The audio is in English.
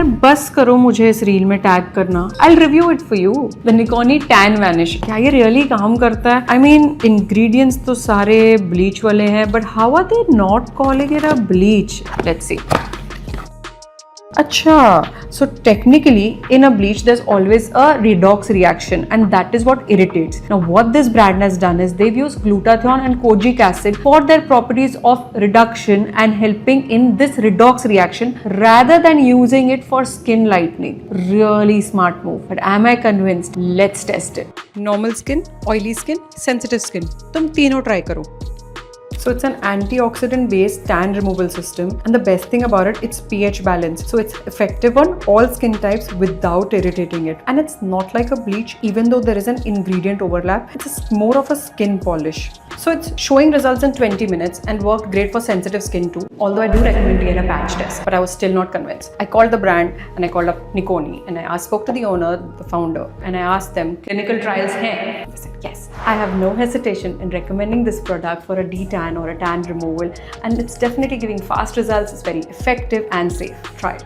यार बस करो मुझे इस रील में टैग करना. I'll review it for you. The Niconi Tan Vanish. क्या ये really काम करता है? I mean, ingredients तो सारे bleach वाले हैं, but how are they not calling it a bleach? Let's see. अच्छा, so technically in a bleach there's always a redox reaction and that is what irritates. Now what this brand has done is they've used Glutathione and Kojic Acid for their properties of reduction and helping in this redox reaction rather than using it for skin lightening. Really smart move. But am I convinced? Let's test it. Normal skin, oily skin, sensitive skin. तुम तीनों try करो. So it's an antioxidant based tan removal system, and the best thing about it, it's pH balanced. So it's effective on all skin types without irritating it. And it's not like a bleach, even though there is an ingredient overlap. It's more of a skin polish. So it's showing results in 20 minutes and worked great for sensitive skin too. Although I do recommend to get a patch test, but I was still not convinced. I called the brand and I called up Niconi and I spoke to the owner, the founder, and I asked them, clinical trials hain? They said yes. I have no hesitation in recommending this product for a detan or a tan removal, and it's definitely giving fast results. It's very effective and safe. Try it.